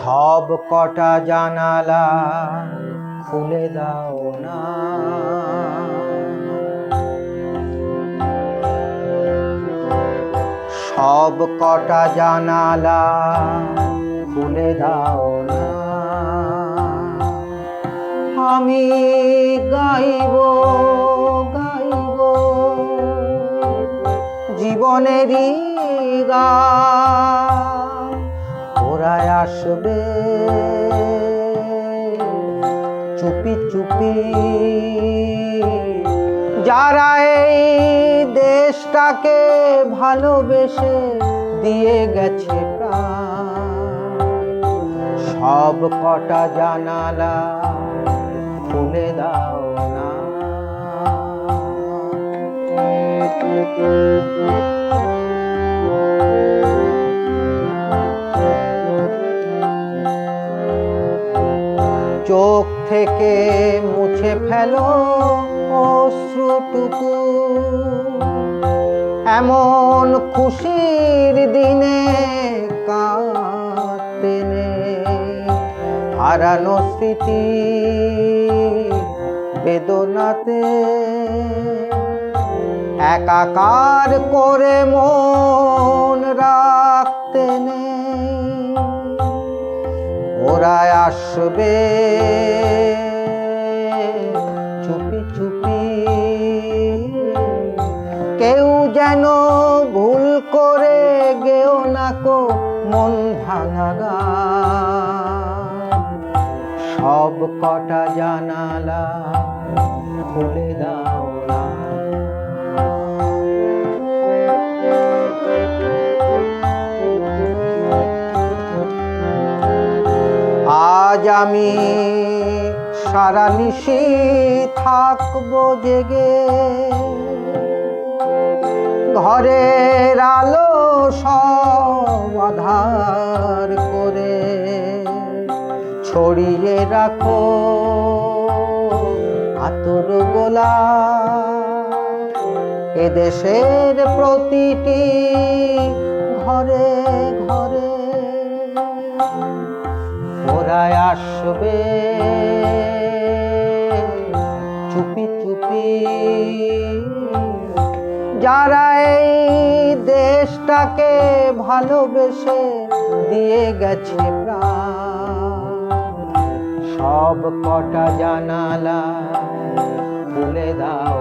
সব কটা জানালা খুলে দাও না, সব কটা জানালা খুলে দাও না। আমি গাইব গাইব জীবনেরই গান, ওরা আসবে চুপি চুপি, যারা এই দেশটাকে ভালোবেসে দিয়ে গেছে প্রাণ। সব কটা জানালা খুলে দাও না। চোখ থেকে মুছে ফেলো অশ্রুটুকু, এমন খুশির দিনে কাঁদতে নেই। হারানো স্মৃতি বেদনাতে একাকার করে মন রাখতে নেই। ওরা আসবে চুপি চুপি, কেউ যেন ভুল করে গেও না কো মন ভাঙা গান। সব কটা জানালা খুলে দাও না। আজ আমি সারা নিশি থাকবো জেগে, ঘরের আলো সব আধার করে ছড়িয়ে রাখো আতর গোলাপ এদেশের প্রতিটি ঘরে ঘরে। ওরা আসবে চুপি চুপি, যারা এই দেশটাকে ভালোবেসে দিয়ে গেছে প্রাণ। সব কটা জানালা খুলে দাও